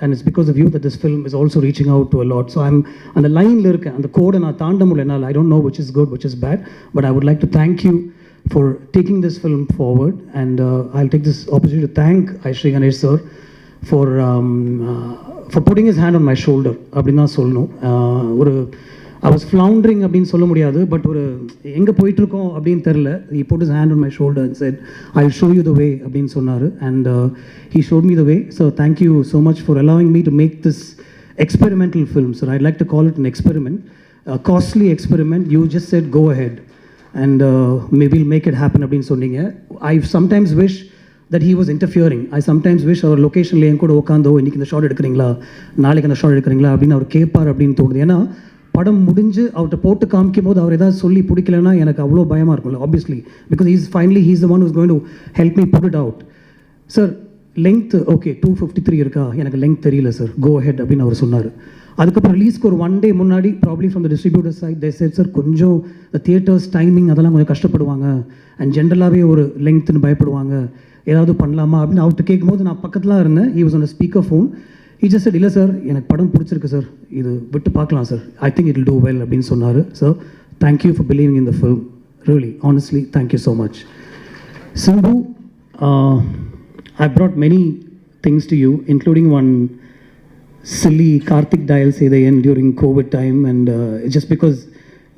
and it's because of you that this film is also reaching out to a lot. So I'm on the line irukka, and the code na taanda mudiyala, I don't know which is good, which is bad, but I would like to thank you for taking this film forward. And I'll take this opportunity to thank Aishri Ganesh sir for putting his hand on my shoulder அப்படினா சொல்லணும். ஒரு I was floundering அப்படின்னு சொல்ல முடியாது, but ஒரு எங்கே போயிட்டுருக்கோம் அப்படின்னு தெரில. He put his hand on my shoulder and said, I'll show you the way அப்படின்னு சொன்னார். And he showed me the way. So thank you so much for allowing me to make this experimental film. So I'd like to call it an experiment, a costly experiment. You just said go ahead and maybe we'll make it happen அப்படின்னு சொன்னீங்க. I sometimes wish that he was interfering. I sometimes wish our locationல என் கூட உட்காந்தோ இன்னைக்கு இந்த shot எடுக்கிறீங்களா, நாளைக்கு அந்த shot எடுக்கிறீங்களா அப்படின்னு அவர் கேட்பார் அப்படின்னு தோணுது. ஏன்னா படம் முடிஞ்சு அவர்கிட்ட போட்டு காமிக்கும் போது அவர் ஏதாவது சொல்லி பிடிக்கலன்னா எனக்கு அவ்வளோ பயமாக இருக்கும்ல, obviously, because he's the one who's going to help me put it out. Sir length okay 253 இருக்கா, எனக்கு லெங்க் தெரியல சார், கோ ஹெட் அப்படின்னு அவர் சொன்னார். அதுக்கப்புறம் ரிலீஸ்க்கு ஒரு 1 day முன்னாடி probably from the distributor side they said, sir கொஞ்சம் தியேட்டர்ஸ் டைமிங் அதெல்லாம் கொஞ்சம் கஷ்டப்படுவாங்க, அண்ட் ஜென்ரலாகவே ஒரு லெங்க்த்துன்னு பயப்படுவாங்க, ஏதாவது பண்ணலாமா அப்படின்னு அவர்கிட்ட கேட்கும்போது நான் பக்கத்தில் இருந்தேன். he was on a speaker phone. He just said, இல்லை சார் எனக்கு படம் பிடிச்சிருக்கு சார், இது விட்டு பார்க்கலாம் sir, I think it will do well அப்படின்னு சொன்னார். Sir thank you for believing in the film, really, honestly, thank you so much. Simbu, I brought many things to you, including one silly Karthik dial say the end during COVID time, and just because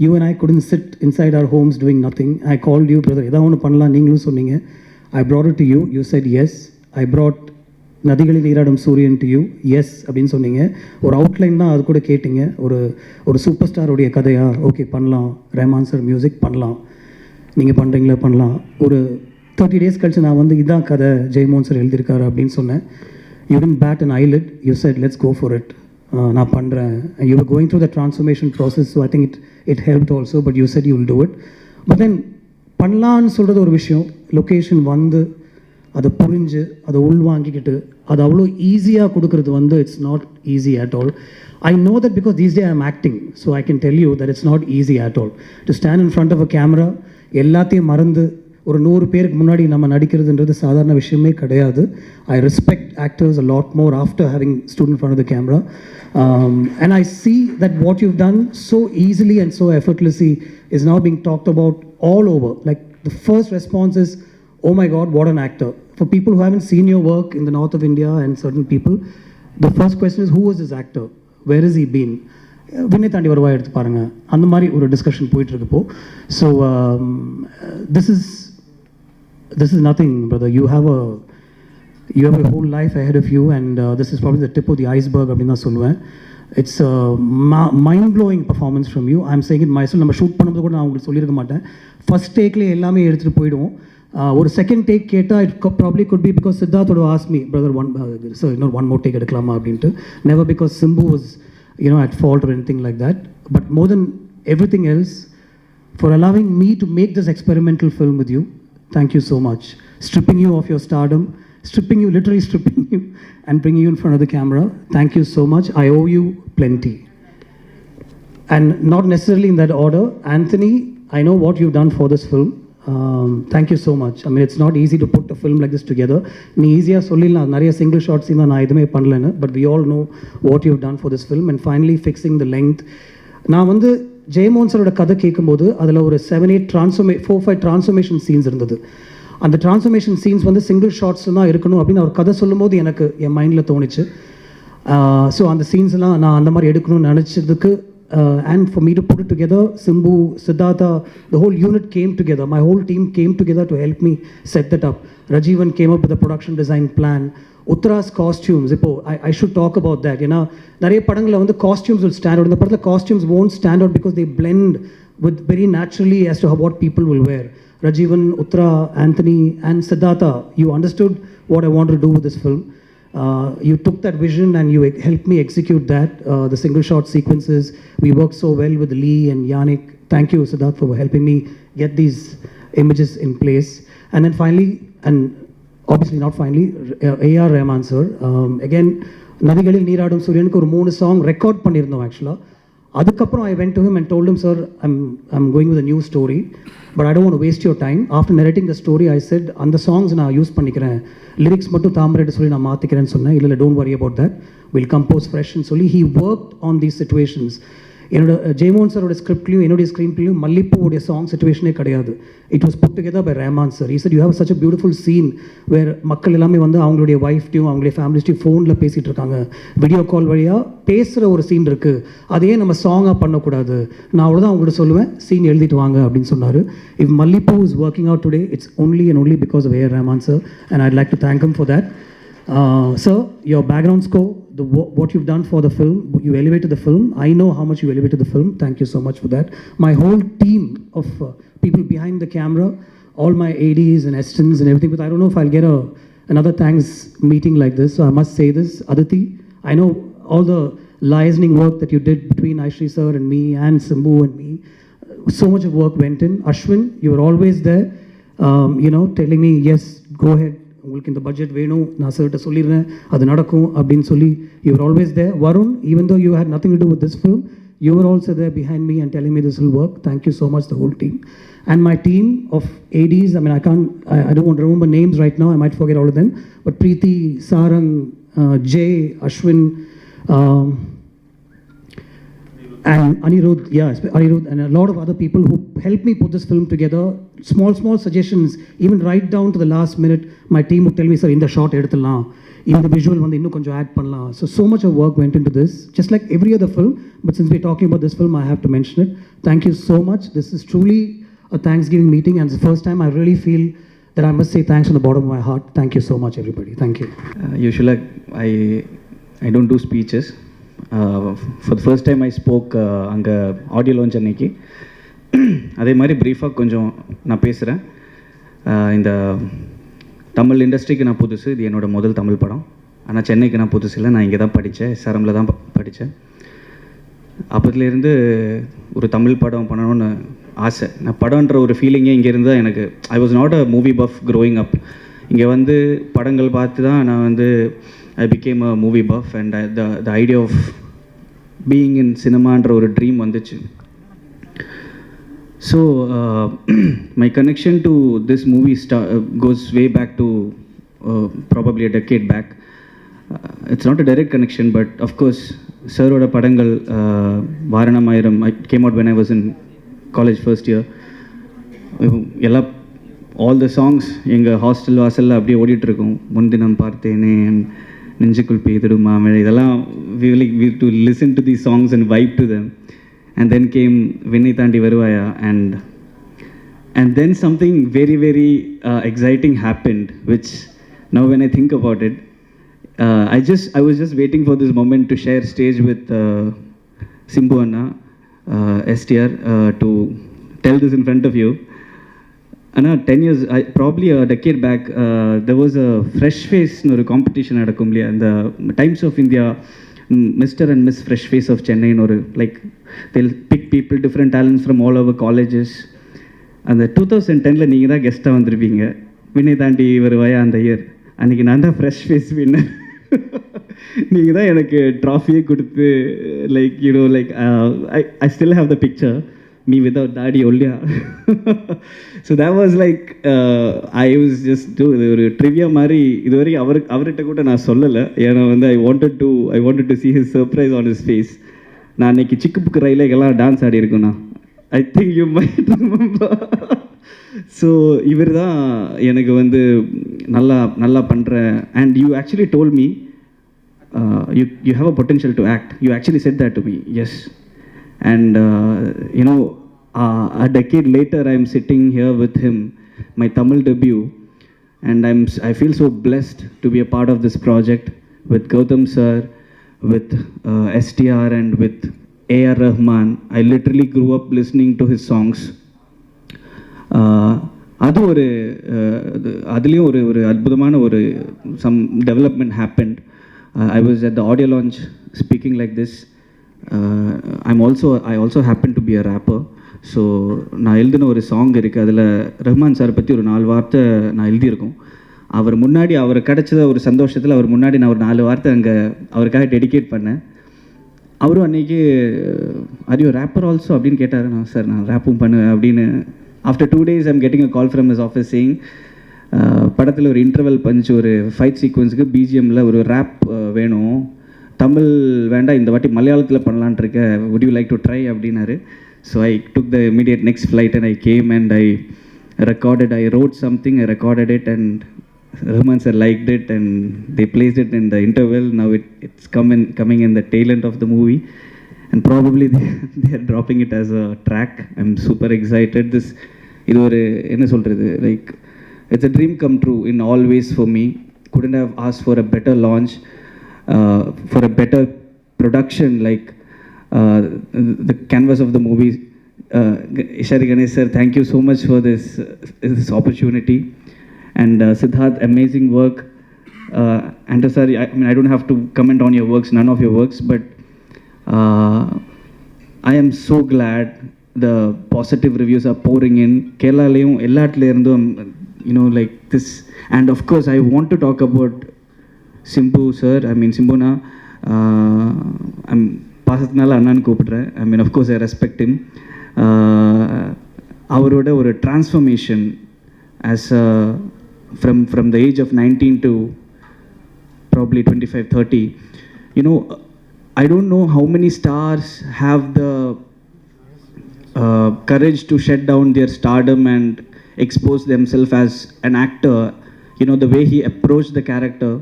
you and I couldn't sit inside our homes doing nothing, I called you, brother, ஏதாவது ஒன்று பண்ணலாம் நீங்களும் சொன்னீங்க. I brought it to you, you said yes. I brought நதிகளில் நீராடும் சூரியன் to you, S அப்படின்னு சொன்னீங்க. ஒரு அவுட்லைன் தான் அது கூட கேட்டிங்க, ஒரு சூப்பர் ஸ்டாருடைய கதையா, ஓகே பண்ணலாம், ரஹ்மான் சார் மியூசிக் பண்ணலாம், நீங்கள் பண்ணுறீங்களா பண்ணலாம். ஒரு 30 days கழிச்சு நான் வந்து இதான் கதை ஜெயமோகன் சார் எழுதியிருக்காரு அப்படின்னு சொன்னேன். You didn't bat an eyelid, you said let's go for it, நான் பண்ணுறேன். You were going through the transformation process, so I think it helped also, but you said you will do it. But then பண்ணலான்னு சொல்கிறது ஒரு விஷயம், location வந்து அதை புரிஞ்சு அதை உள்வாங்கிக்கிட்டு அது அவ்வளோ ஈஸியாக கொடுக்குறது வந்து it's not easy at all. I know that because these day I am acting, so I can tell you that it's not easy at all to stand in front of a camera. எல்லாத்தையும் மறந்து ஒரு 100 பேருக்கு முன்னாடி நம்ம நடிக்கிறதுன்றது சாதாரண விஷயமே கிடையாது. I respect actors a lot more after having stood in front of the camera. And I see that what you've done so easily and so effortlessly is now being talked about all over. Like the first response is, oh my God, what an actor. for people who haven't seen your work in the north of India and certain people, the first question is, who was this actor? Where has he been? விண்ணை தாண்டி வருவா எடுத்து பாருங்க, அந்த மாதிரி ஒரு discussion போயிட்டு இருக்கப்போ. So this is nothing, brother. You have a whole life ahead of you, and this is probably the tip of the iceberg அப்படின்னு தான் சொல்லுவேன். It's a mind-blowing performance from you. I'm saying it myself. நம்ம shoot பண்ணும்போது கூட நான் உங்களுக்கு சொல்லியிருக்க மாட்டேன். ஃபர்ஸ்ட் டேக்லேயே எல்லாமே எடுத்துகிட்டு போயிடுவோம். ஒரு செகண்ட் டேக் கேட்டால் it probably could be because Siddharth would ask me, brother, sir, one more take எடுக்கலாமா அப்படின்ட்டு. Never because Simbu was at fault or anything like that. But more than everything else, for allowing me to make this experimental film with you, thank you so much. Stripping you of your stardom, literally stripping you and bringing you in front of the camera. Thank you so much. I owe you plenty. And not necessarily in that order. Anthony, I know what you've done for this film. Thank you so much. I mean, it's not easy to put a film like this together. நீ ஈஸியாக சொல்லிடலாம், நிறைய single shorts தான் நான் எதுவுமே பண்ணலன்னு. But we all know what you've done for this film and finally fixing the length. நான் வந்து ஜெயமோகன் சரோட கதை கேட்கும்போது அதில் ஒரு 4-5 டிரான்ஸ்ஃபர்மேஷன் சீன்ஸ் இருந்தது. அந்த டிரான்ஸ்ஃபர்மேஷன் சீன்ஸ் வந்து சிங்கிள் ஷார்ட்ஸ் தான் இருக்கணும் அப்படின்னு அவர் கதை சொல்லும்போது எனக்கு என் மைண்டில் தோணுச்சு. ஸோ அந்த சீன்ஸ்லாம் நான் அந்த மாதிரி எடுக்கணும்னு நினச்சதுக்கு and for me to put it together, Simbu, Siddhartha, the whole unit came together. My whole team came together to help me set that up. Rajivan came up with a production design plan. Uttara's costumes, I should talk about that. நிறைய படங்களில் வந்து costumes will stand out. இந்த படத்தில் costumes won't stand out because they blend with very naturally as to what people will wear. Rajivan, Uttara, Anthony and Siddhartha, you understood what I wanted to do with this film. You took that vision and you helped me execute that. The single shot sequences, we worked so well with Lee and Yannick. Thank you, Siddharth, for helping me get these images in place. And then finally, and obviously not finally, A.R. Rahman sir. Again, Nadigalil Neeradum Suryanukku ஒரு 3 song record பண்ணிருந்தோம் actually. அதுக்கப்புறம் I went to him and told him, sir, I'm going with a new story, but I don't want to waste your time. After narrating the story, I said, அந்த songs நான் use பண்ணிக்கிறேன், lyrics மட்டும் தாமரைட்டு சொல்லி நான் மாற்றிக்கிறேன்னு சொன்னேன். இல்லை don't worry about that, we'll compose fresh ன்னு சொல்லி he worked on these situations. என்னோட ஜெயமோகன் சரோட ஸ்கிரிப்ட்லையும் என்னுடைய ஸ்க்ரீன்ப்லேயும் மல்லிப்பூவுடைய சாங் சுச்சுவேஷனே கிடையாது. It was put together by Rahman sir. He said you have such a beautiful scene where மக்கள் எல்லாமே வந்து அவங்களுடைய ஒய்ஃப்டையும் அவங்களுடைய ஃபேமிலிஸ்டையும் ஃபோனில் பேசிகிட்டு இருக்காங்க, வீடியோ கால் வழியாக பேசுகிற ஒரு சீன் இருக்குது, அதையே நம்ம சாங்காக பண்ணக்கூடாது. நான் அவ்வளோதான் அவங்கள்ட்ட சொல்லுவேன், சீன் எழுதிட்டு வாங்க அப்படின்னு சொன்னார். If Mallipu is working out today, it's only and only because of A.R. Rahman sir, and I'd like to thank him for that. Sir, your background score, what you've done for the film, you elevated the film. I know how much you elevated the film. Thank you so much for that. My whole team of people behind the camera, all my ADs and assistants and everything, but I don't know if I'll get another thanks meeting like this, so I must say this. Aditi, I know all the liaising work that you did between Aishri sir and me and Simbu and me. So much of work went in. Ashwin, you were always there, telling me, yes, go ahead, உங்களுக்கு இந்த budget வேணும், நான் சார்கிட்ட சொல்லிடுறேன், அது நடக்கும் அப்படின்னு சொல்லி you were always there. Varun, even though you had nothing to do with this film, you were also there behind me and telling me this will work. Thank you so much, the whole team. And my team of ADs, I mean, I don't want to remember names right now, I might forget all of them, but Preeti, Sarang, Jay, Ashwin, and Anirudh, Anirudh, and a lot of other people who helped me put this film together. Small suggestions, even right down to the last minute, my team would tell me, sir, in the shot eduthalam, in the visual vandu innum konjam add pannalam. So much of work went into this, just like every other film, but since we're talking about this film, I have to mention it. Thank you so much. This is truly a Thanksgiving meeting, and it's the first time I really feel that I must say thanks from the bottom of my heart. Thank you so much, everybody. Thank you. Usually I don't do speeches. For the first time I spoke அங்கே audio launch அன்னைக்கு. அதே மாதிரி ப்ரீஃபாக கொஞ்சம் நான் பேசுகிறேன். இந்த தமிழ் இண்டஸ்ட்ரிக்கு நான் புதுசு, இது என்னோடய முதல் தமிழ் படம். ஆனால் சென்னைக்கு நான் புதுசு இல்லை, நான் இங்கே தான் படித்தேன், SRMல தான் படித்தேன். அப்போதுலேருந்து ஒரு தமிழ் படம் பண்ணணும்னு ஆசை. நான் படம்ன்ற ஒரு ஃபீலிங்கே இங்கேருந்து தான் எனக்கு. I was not a movie buff growing up. இங்கே வந்து படங்கள் பார்த்து தான் நான் வந்து I became a movie buff, and the idea of being in cinema and a dream vanduchu. So my connection to this movie goes way back to probably a decade back. It's not a direct connection, but of course sir oda padangal Varanamayiram came out when I was in college first year. Ella all the songs எங்கள் hostel வாசலில் அப்படியே ஓடிட்டுருக்கோம். முன்தினம் பார்த்தேனே, நெஞ்சுக்குள் பெய்திடும் மாமழை, இதெல்லாம் we to listen to these songs and vibe to them. And then came விண்ணை தாண்டி வருவாயா, and then something very very exciting happened, which now when I think about it, I was just waiting for this moment to share stage with Simbu Anna, STR, to tell this in front of you. Anna, 10 years, probably a decade back, there was a fresh face no competition நடக்கும் இல்லையா, அந்த Times of India Mr. and Miss Fresh Face of Chennai ஒரு like they'll pick people different talents from all over colleges. அந்த 2010ல் நீங்கள் தான் கெஸ்ட்டாக வந்திருப்பீங்க. விண்ணை தாண்டி வருவாயா அந்த இயர். அன்றைக்கி நான் தான் ஃப்ரெஷ் ஃபேஸ் வின்னர். நீங்கள் தான் எனக்கு ட்ராஃபியே கொடுத்து like you know like I still have the picture me without daddy only. So that was like I was just ஒரு ட்ரிவியா மாதிரி இதுவரை அவர்கிட்ட கூட நான் சொல்லலை. ஏன்னா வந்து I wanted to see his surprise on his face. நான் அன்னைக்கு சிக்கு book ரயிலைகள்லாம் dance Aadi இருக்கேண்ணா. I think you might remember. So இவர் தான் எனக்கு வந்து நல்லா பண்ணுற, and you actually told me you have a potential to act. You actually said that to me. Yes. And you know, a decade later I'm sitting here with him, my Tamil debut, and I feel so blessed to be a part of this project with Gautam sir, with STR, and with A.R. Rahman. I literally grew up listening to his songs. அது ஒரு அதுலேயும் ஒரு அற்புதமான ஒரு some development happened. I was at the audio launch speaking like this. I also happen to be a rapper. So நான் எழுதின ஒரு song இருக்குது, அதில் ரஹ்மான் சார் பற்றி ஒரு 4 வார்த்தை நான் எழுதியிருக்கோம். அவரை கிடச்சத ஒரு சந்தோஷத்தில் அவர் முன்னாடி நான் ஒரு 4 வார்த்தை அங்கே அவருக்காக டெடிகேட் பண்ணேன். அவரும் அன்றைக்கி ஆர் யூ ரேப்பர் ஆல்சோ அப்படின்னு கேட்டார். நான் சார் நான் ரேப்பும் பண்ணுவேன் அப்படின்னு. After 2 days I'm getting a call from his office saying படத்தில் ஒரு இன்டர்வல் பஞ்ச் ஒரு ஃபைட் சீக்வன்ஸுக்கு பிஜிஎம்மில் ஒரு ரேப் வேணும், தமிழ் வேண்டாம், இந்த வாட்டி மலையாளத்தில் பண்ணலான் இருக்க, would you like to try அப்படின்னாரு. So I took the immediate next flight and I came and I wrote something, I recorded it, and Rahman sir liked it and they placed it in the interval. Now it's coming in the tail end of the movie, and probably they are dropping it as a track. I'm super excited. இது ஒரு என்ன சொல்கிறது, like it's a dream come true in all ways for me. Couldn't have asked for a better launch, for a better production, like the canvas of the movie. Ishari Ganesh sir, thank you so much for this opportunity, and Siddharth, amazing work. And sir, I mean, I don't have to comment on your works, none of your works, but I am so glad the positive reviews are pouring in. Kerala layum ellatla irundum, you know, like this. And of course I want to talk about Simbu sir. I mean Simbuna, I'm பாசத்தினால அண்ணான்னு கூப்பிட்றேன். I mean of course I respect him. அவரோட ஒரு transformation as from the age of 19 to probably 25-30. You know, I don't know how many stars have the courage to shut down their stardom and expose themselves as an actor. You know, the way he approached the character,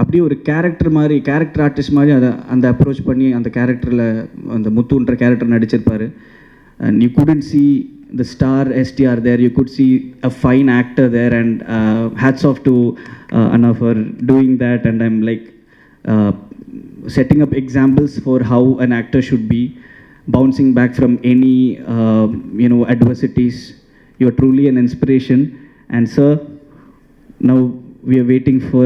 அப்படியே ஒரு character artist மாதிரி அந்த approach பண்ணி அந்த கேரக்டரில் அந்த முத்துன்ற character நடிச்சிருப்பார். And you couldn't see the star STR there, you could see a fine actor there, and hats off to Anna for doing that. And I'm like setting up examples for how an actor should be, bouncing back from any you know, adversities. You're truly an inspiration. And sir, now we are waiting for,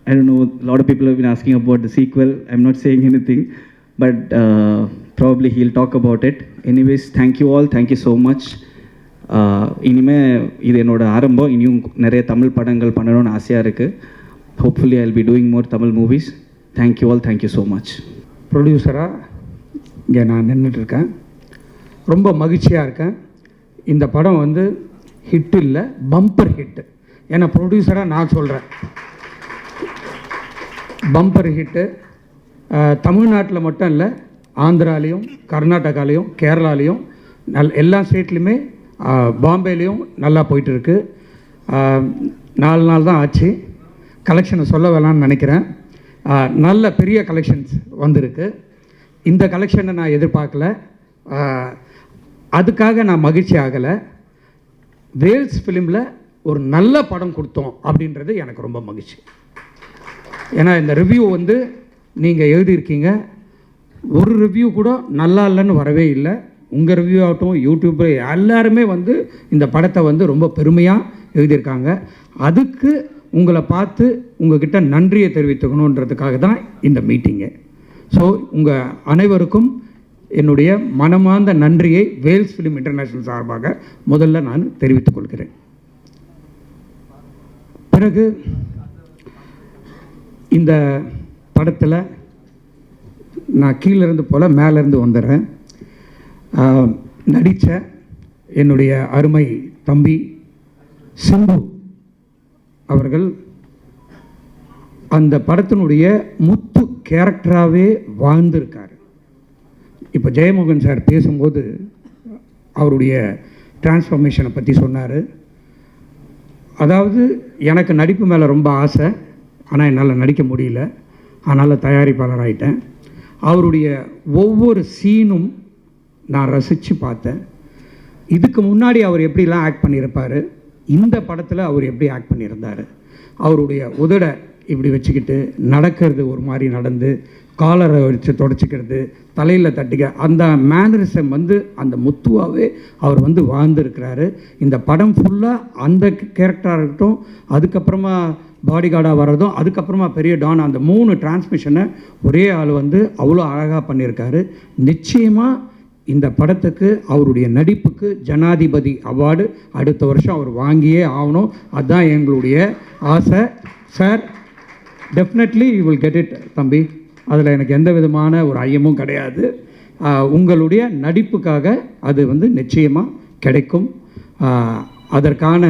I don't know, a lot of people have been asking about the sequel. I'm not saying anything, but probably he'll talk about it. Anyways, thank you all. Thank you so much. இனிமே இது என்னோட ஆரம்பம். இனியும் நிறைய தமிழ் படங்கள் பண்ணணும்னு ஆசையாக இருக்குது. Hopefully I'll be doing more Tamil movies. Thank you all. Thank you so much. ப்ரொடியூசராக இங்கே நான் நின்றுட்டுருக்கேன். ரொம்ப மகிழ்ச்சியாக இருக்கேன். இந்த படம் வந்து ஹிட் இல்லை, பம்பர் ஹிட்டு. ஏன்னா ப்ரொடியூசராக நான் சொல்கிறேன், பம்பர் ஹிட்டு. தமிழ்நாட்டில் மட்டும் இல்லை, ஆந்திராலேயும் கர்நாடகாலேயும் கேரளாலேயும் எல்லா ஸ்டேட்லேயுமே பாம்பேலேயும் நல்லா போயிட்டுருக்கு. 4 நாள் தான் ஆச்சு. கலெக்ஷனை சொல்ல வேணான்னு நினைக்கிறேன். நல்ல பெரிய கலெக்ஷன்ஸ் வந்திருக்கு. இந்த கலெக்ஷனை நான் எதிர்பார்க்கல. அதுக்காக நான் மகிழ்ச்சி ஆகலை. வேல்ஸ் ஃபிலிமில் ஒரு நல்ல படம் கொடுத்தோம் அப்படின்றது எனக்கு ரொம்ப மகிழ்ச்சி. ஏன்னா இந்த ரிவ்யூ வந்து நீங்கள் எழுதியிருக்கீங்க, ஒரு ரிவ்யூ கூட நல்லா இல்லைன்னு வரவே இல்லை. உங்கள் ரிவ்யூ ஆகட்டும், யூடியூப்பில் எல்லாருமே வந்து இந்த படத்தை வந்து ரொம்ப பெருமையாக எழுதியிருக்காங்க. அதுக்கு உங்களை பார்த்து உங்ககிட்ட நன்றியை தெரிவித்துக்கணுன்றதுக்காக தான் இந்த மீட்டிங்கு. ஸோ உங்கள் அனைவருக்கும் என்னுடைய மனமார்ந்த நன்றியை வேல்ஸ் ஃபிலிம் இன்டர்நேஷ்னல் சார்பாக முதல்ல நான் தெரிவித்துக் கொள்கிறேன். பிறகு இந்த படத்தில் நான் கீழேருந்து போல் மேலேருந்து வந்துடுறேன். நடித்த என்னுடைய அருமை தம்பி சிம்பு அவர்கள் அந்த படத்தினுடைய முத்து கேரக்டராகவே வாழ்ந்திருக்கார். இப்போ ஜெயமோகன் சார் பேசும்போது அவருடைய டிரான்ஸ்ஃபர்மேஷனை பற்றி சொன்னார். அதாவது எனக்கு நடிப்பு மேலே ரொம்ப ஆசை, ஆனால் என்னால் நடிக்க முடியல. அதனால் தயாரிப்பாளர் ஆகிட்டேன். அவருடைய ஒவ்வொரு சீனும் நான் ரசித்து பார்த்தேன். இதுக்கு முன்னாடி அவர் எப்படிலாம் ஆக்ட் பண்ணியிருப்பார், இந்த படத்தில் அவர் எப்படி ஆக்ட் பண்ணியிருந்தார். அவருடைய உதடை இப்படி வச்சுக்கிட்டு நடக்கிறது, ஒரு மாதிரி நடந்து காலரை வச்சு தொடச்சிக்கிறது, தலையில் தட்டிக்க, அந்த மேனரிசம் வந்து அந்த முத்துவாகவே அவர் வந்து வாழ்ந்துருக்கிறாரு. இந்த படம் ஃபுல்லாக அந்த கேரக்டராக இருக்கட்டும், அதுக்கப்புறமா பாடி கார்டாக வர்றதும், அதுக்கப்புறமா பெரிய டான், அந்த 3 டிரான்ஸ்மிஷனை ஒரே ஆள் வந்து அவ்வளோ அழகாக பண்ணியிருக்காரு. நிச்சயமாக இந்த படத்துக்கு அவருடைய நடிப்புக்கு ஜனாதிபதி அவார்டு அடுத்த வருஷம் அவர் வாங்கியே ஆகணும். அதுதான் எங்களுடைய ஆசை. Sir, definitely you will get it தம்பி. அதில் எனக்கு எந்த விதமான ஒரு ஐயமும் கிடையாது. உங்களுடைய நடிப்புக்காக அது வந்து நிச்சயமாக கிடைக்கும். அதற்கான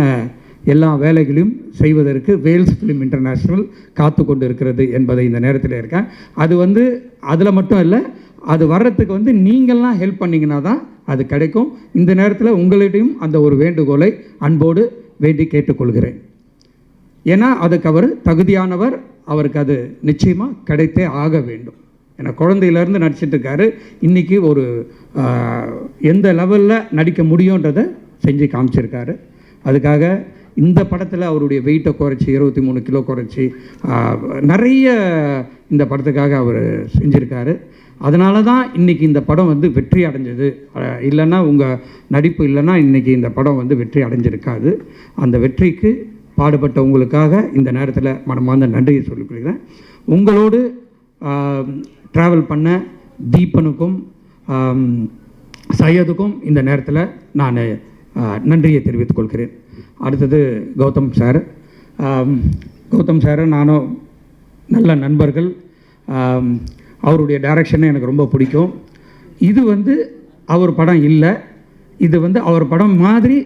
எல்லா வேலைகளையும் செய்வதற்கு வேல்ஸ் ஃபிலிம் இன்டர்நேஷ்னல் காத்து கொண்டு இருக்கிறது என்பதை இந்த நேரத்தில் இருக்கேன். அது வந்து அதில் மட்டும் இல்லை, அது வர்றதுக்கு வந்து நீங்கள்லாம் ஹெல்ப் பண்ணிங்கன்னா தான் அது கிடைக்கும். இந்த நேரத்தில் உங்களிடையும் அந்த ஒரு வேண்டுகோளை அன்போடு வேண்டி கேட்டுக்கொள்கிறேன். ஏன்னா அதுக்கு அவர் தகுதியானவர், அவருக்கு அது நிச்சயமாக கிடைத்தே ஆக வேண்டும். ஏன்னா குழந்தையிலேருந்து நடிச்சிட்ருக்காரு. இன்றைக்கி ஒரு எந்த லெவலில் நடிக்க முடியுன்றதை செஞ்சு காமிச்சிருக்காரு. அதுக்காக இந்த படத்தில் அவருடைய வெயிட்டை குறைச்சி 23 கிலோ குறைச்சி நிறைய இந்த படத்துக்காக அவர் செஞ்சுருக்காரு. அதனால தான் இன்றைக்கி இந்த படம் வந்து வெற்றி அடைஞ்சது. இல்லைன்னா உங்கள் நடிப்பு இல்லைன்னா இன்றைக்கி இந்த படம் வந்து வெற்றி அடைஞ்சிருக்காது. அந்த வெற்றிக்கு பாடுபட்ட உங்களுக்காக இந்த நேரத்தில் மனமார்ந்த நன்றியை சொல்லிக்கொள்கிறேன். உங்களோடு ட்ராவல் பண்ண தீபனுக்கும் சையதுக்கும் இந்த நேரத்தில் நான் நன்றியை தெரிவித்துக் கொள்கிறேன். அடுத்தது கௌதம் சார். கௌதம் சார் நானும் நல்ல நண்பர்கள். அவருடைய டைரக்ஷனை எனக்கு ரொம்ப பிடிக்கும். இது வந்து அவர் படம் இல்லை, இது வந்து அவர் படம் மாதிரி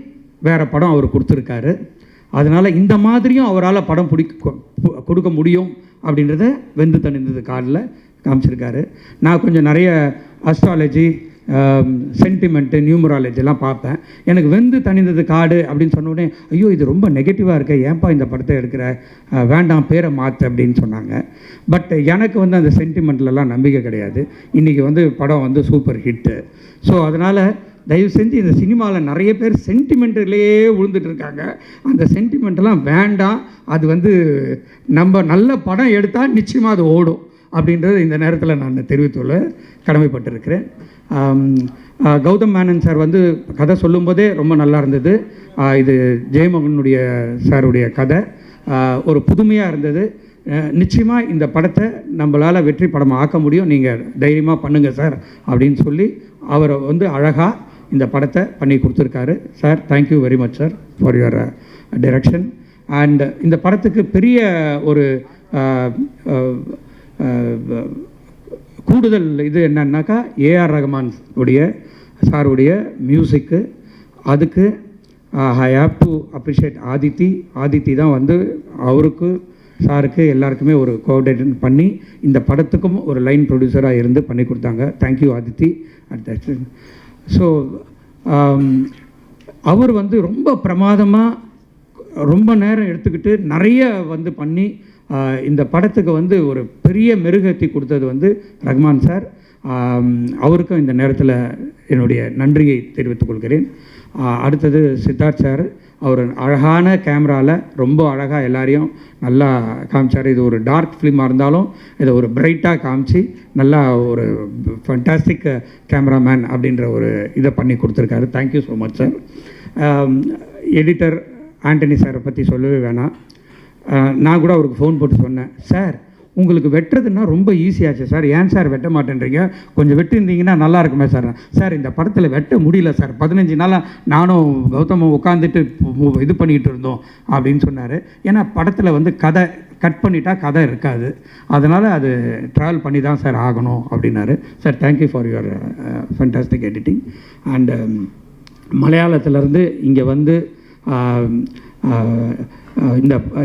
வேறு படம் அவர் கொடுத்துருக்காரு. அதனால் இந்த மாதிரியும் அவரால் படம் கொடுக்க முடியும் அப்படின்றத வெந்து தணிந்தது காலில் காமிச்சிருக்காரு. நான் கொஞ்சம் நிறைய அஸ்ட்ராலஜி, சென்டிமெண்ட்டு, நியூமராலஜிலாம் பார்ப்பேன். எனக்கு வெந்து தணிந்தது காடு அப்படின்னு சொன்ன உடனே, ஐயோ இது ரொம்ப நெகட்டிவாக இருக்க, ஏன்பா இந்த படத்தை எடுக்கிற, வேண்டாம் பேரை மாற்று அப்படின்னு சொன்னாங்க. பட் எனக்கு வந்து அந்த சென்டிமெண்ட்லலாம் நம்பிக்கை கிடையாது. இன்றைக்கி வந்து படம் வந்து சூப்பர் ஹிட்டு. ஸோ அதனால் தயவு செஞ்சு இந்த சினிமாவில் நிறைய பேர் சென்டிமெண்ட்லேயே விழுந்துட்டுருக்காங்க. அந்த சென்டிமெண்ட்டெல்லாம் வேண்டாம். அது வந்து நம்ம நல்ல படம் எடுத்தால் நிச்சயமாக அது ஓடும் அப்படின்றது இந்த நேரத்தில் நான் தெரிவித்துள்ள கடமைப்பட்டிருக்கிறேன். கௌதம் மேனன் சார் வந்து கதை சொல்லும்போதே ரொம்ப நல்லா இருந்தது. இது ஜெயமோகனுடைய சாருடைய கதை ஒரு புதுமையாக இருந்தது. நிச்சயமாக இந்த படத்தை நம்மளால் வெற்றி படம் ஆக்க முடியும், நீங்கள் தைரியமாக பண்ணுங்கள் சார் அப்படின்னு சொல்லி அவரை வந்து அழகாக இந்த படத்தை பண்ணி கொடுத்துருக்காரு. Sir, thank you very much sir for your direction. And இந்த படத்துக்கு பெரிய ஒரு கூடுதல் இது என்னன்னாக்கா, ஏஆர் ரஹ்மான் சாருடைய மியூசிக்கு. அதுக்கு I have to appreciate Aditi தான் வந்து அவருக்கு சாருக்கு எல்லாருக்குமே ஒரு கோஆர்டினேட் பண்ணி இந்த படத்துக்கும் ஒரு லைன் ப்ரொடியூசராக இருந்து பண்ணி கொடுத்தாங்க. தேங்க்யூ ஆதித்தி. ஸோ அவர் வந்து ரொம்ப பிரமாதமாக ரொம்ப நேரம் எடுத்துக்கிட்டு நிறைய வந்து பண்ணி இந்த படத்துக்கு வந்து ஒரு பெரிய மெருகேற்றி கொடுத்தது வந்து ரஹ்மான் சார். அவருக்கும் இந்த நேரத்தில் என்னுடைய நன்றியை தெரிவித்துக் கொள்கிறேன். அடுத்தது சித்தார்த் சார். அவர் அழகான கேமராவில் ரொம்ப அழகாக எல்லாரையும் நல்லா காமிச்சார். இது ஒரு டார்க் ஃபிலிமாக இருந்தாலும் இதை ஒரு பிரைட்டாக காமிச்சு நல்லா ஒரு ஃபண்டாஸ்டிக் கேமராமேன் அப்படின்ற ஒரு இதை பண்ணி கொடுத்துருக்காரு. Thank you so much sir. Editor Antony சாரை பற்றி சொல்லவே வேணாம். நான் கூட அவருக்கு ஃபோன் போட்டு சொன்னேன், சார் உங்களுக்கு வெட்டுறதுன்னா ரொம்ப ஈஸியாச்சு சார், ஏன் சார் வெட்ட மாட்டேன்றீங்க, கொஞ்சம் வெட்டிருந்தீங்கன்னா நல்லா இருக்குமே சார். சார் இந்த படத்தில் வெட்ட முடியல சார், 15 நாளாக நானும் கௌதமும் உட்காந்துட்டு இது பண்ணிக்கிட்டு இருந்தோம் அப்படின்னு சொன்னார். ஏன்னா படத்தில் வந்து கதை கட் பண்ணிட்டா கதை இருக்காது, அதனால் அது ட்ராவல் பண்ணி தான் சார் ஆகணும் அப்படின்னாரு. Sir thank you for your fantastic editing. And மலையாளத்திலேருந்து இங்கே வந்து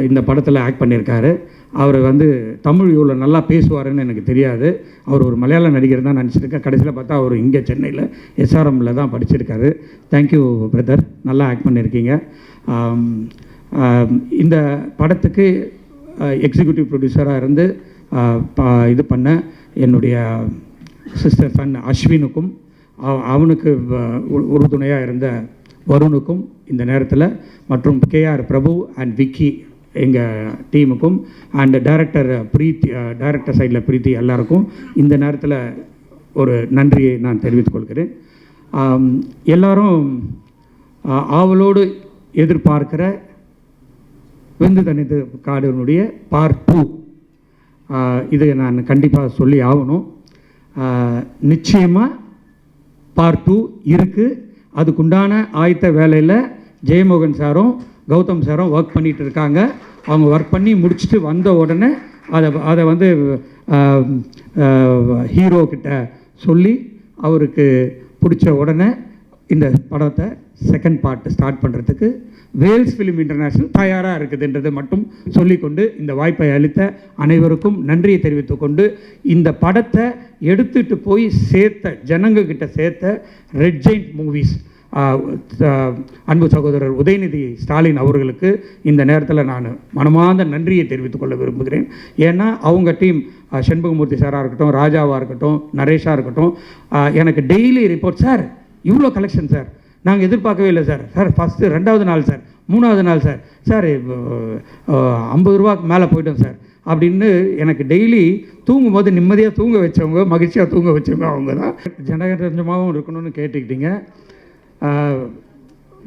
இந்த படத்தில் ஆக்ட் பண்ணியிருக்காரு. அவர் வந்து தமிழ் இவ்வளோ நல்லா பேசுவாருன்னு எனக்கு தெரியாது. அவர் ஒரு மலையாள நடிகர் தான் நினச்சிருக்கேன். கடைசியில் பார்த்தா அவர் இங்கே சென்னையில் எஸ்ஆர்எம்மில் தான் படிச்சிருக்காரு. தேங்க்யூ பிரதர், நல்லா ஆக்ட் பண்ணியிருக்கீங்க. இந்த படத்துக்கு எக்ஸிக்யூட்டிவ் ப்ரொடியூசராக இருந்து இது பண்ண என்னுடைய சிஸ்டர் சன் அஸ்வினுக்கும் அவனுக்கு உறுதுணையாக இருந்த வருணுக்கும் இந்த நேரத்தில், மற்றும் கேஆர் பிரபு அண்ட் விக்கி எங்கள் டீமுக்கும், அண்ட் டைரக்டர் பிரீத்தி, டைரக்டர் சைடில் பிரீத்தி, எல்லாருக்கும் இந்த நேரத்தில் ஒரு நன்றியை நான் தெரிவித்துக் கொள்கிறேன். எல்லாரும் ஆவலோடு எதிர்பார்க்கிற வெந்து தனித்து காடுனுடைய பார்ட் 2 இது நான் கண்டிப்பாக சொல்லி ஆகணும். நிச்சயமாக பார்ட் 2 இருக்குது. அதுக்குண்டான ஆயத்த வேலையில் ஜெயமோகன் சாரும் கௌதம் சாரும் ஒர்க் பண்ணிகிட்டு இருக்காங்க. அவங்க ஒர்க் பண்ணி முடிச்சுட்டு வந்த உடனே அதை வந்து ஹீரோ கிட்ட சொல்லி அவருக்கு பிடிச்ச உடனே இந்த படத்தை செகண்ட் பார்ட் ஸ்டார்ட் பண்ணுறதுக்கு வேல்ஸ் ஃபிலிம் இன்டர்நேஷ்னல் தயாராக இருக்குதுன்றது மட்டும் சொல்லிக்கொண்டு இந்த வாய்ப்பை அளித்த அனைவருக்கும் நன்றியை தெரிவித்துக்கொண்டு, இந்த படத்தை எடுத்துகிட்டு போய் ஜனங்கக்கிட்ட சேர்த்த ரெட் ஜெயிண்ட் மூவிஸ் அன்பு சகோதரர் உதயநிதி ஸ்டாலின் அவர்களுக்கு இந்த நேரத்தில் நான் மனமார்ந்த நன்றியை தெரிவித்துக் கொள்ள விரும்புகிறேன். ஏன்னா அவங்க டீம் செண்பகமூர்த்தி சாராக இருக்கட்டும், ராஜாவாக இருக்கட்டும், நரேஷாக இருக்கட்டும், எனக்கு டெய்லி ரிப்போர்ட், சார் இவ்வளோ கலெக்ஷன் சார், நாங்கள் எதிர்பார்க்கவே இல்லை சார், சார் ஃபஸ்ட்டு 2வது நாள் சார், 3வது நாள் சார், சார் 50 ரூபாய்க்கு மேலே போய்ட்டோம் சார் அப்படின்னு எனக்கு டெய்லி தூங்கும்போது நிம்மதியாக தூங்க வச்சவங்க, மகிழ்ச்சியாக தூங்க வச்சவங்க அவங்க தான். ஜனகஞ்சமாகவும் இருக்கணும்னு கேட்டுக்கிட்டீங்க.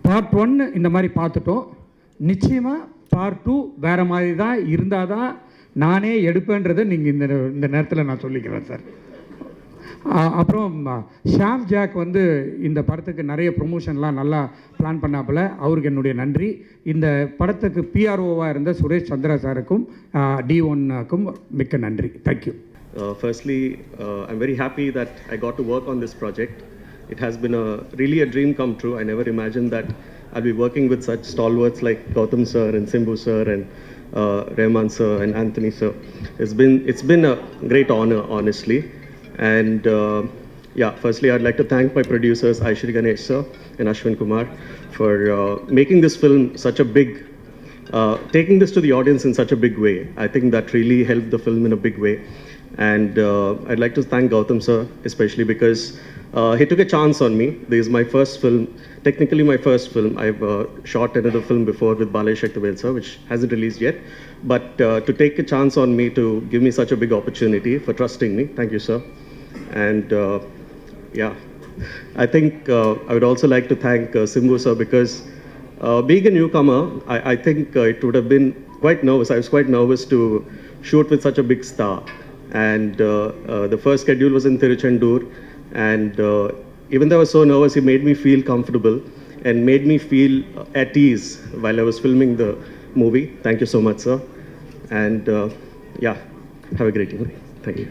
பார்ட் 1 இந்த மாதிரி பார்த்துட்டோம். நிச்சயமாக பார்ட் 2 வேறு மாதிரி தான் இருந்தால் தான் நானே எடுப்பேன்றதை நீங்கள் இந்த நேரத்தில் நான் சொல்லிக்கிறேன் சார். அப்புறம் ஷாம் ஜாக் வந்து இந்த படத்துக்கு நிறைய ப்ரொமோஷன்லாம் நல்லா பிளான் பண்ணாப்புல, அவருக்கு என்னுடைய நன்றி. இந்த படத்துக்கு பிஆர்ஓவாக இருந்த சுரேஷ் சந்திரா சாருக்கும் D1க்கும் மிக்க நன்றி. Thank you. Firstly, I'm very happy that I got to work on this project. It has been really a dream come true. I never imagined that I'll be working with such stalwarts like Gautam sir and Simbu sir and Rahman sir and Anthony sir. It's been a great honor, honestly. And firstly, I'd like to thank my producers Aishri Ganesh sir and Ashwin Kumar for making this film such a big, taking this to the audience in such a big way. I think that really helped the film in a big way. And I'd like to thank Gautam sir especially because he took a chance on me. This is my first film, technically my first film. I've shot another film before with Baleshak Tawel sir, which hasn't released yet. But to take a chance on me, to give me such a big opportunity, for trusting me, thank you sir. And I think I would also like to thank Simbu sir because being a newcomer, I think it would have been quite nervous. I was quite nervous to shoot with such a big star. And the first schedule was in Tiruchendur. And even though I was so nervous, he made me feel comfortable and made me feel at ease while I was filming the movie. Thank you so much, sir. And have a great evening. Thank you.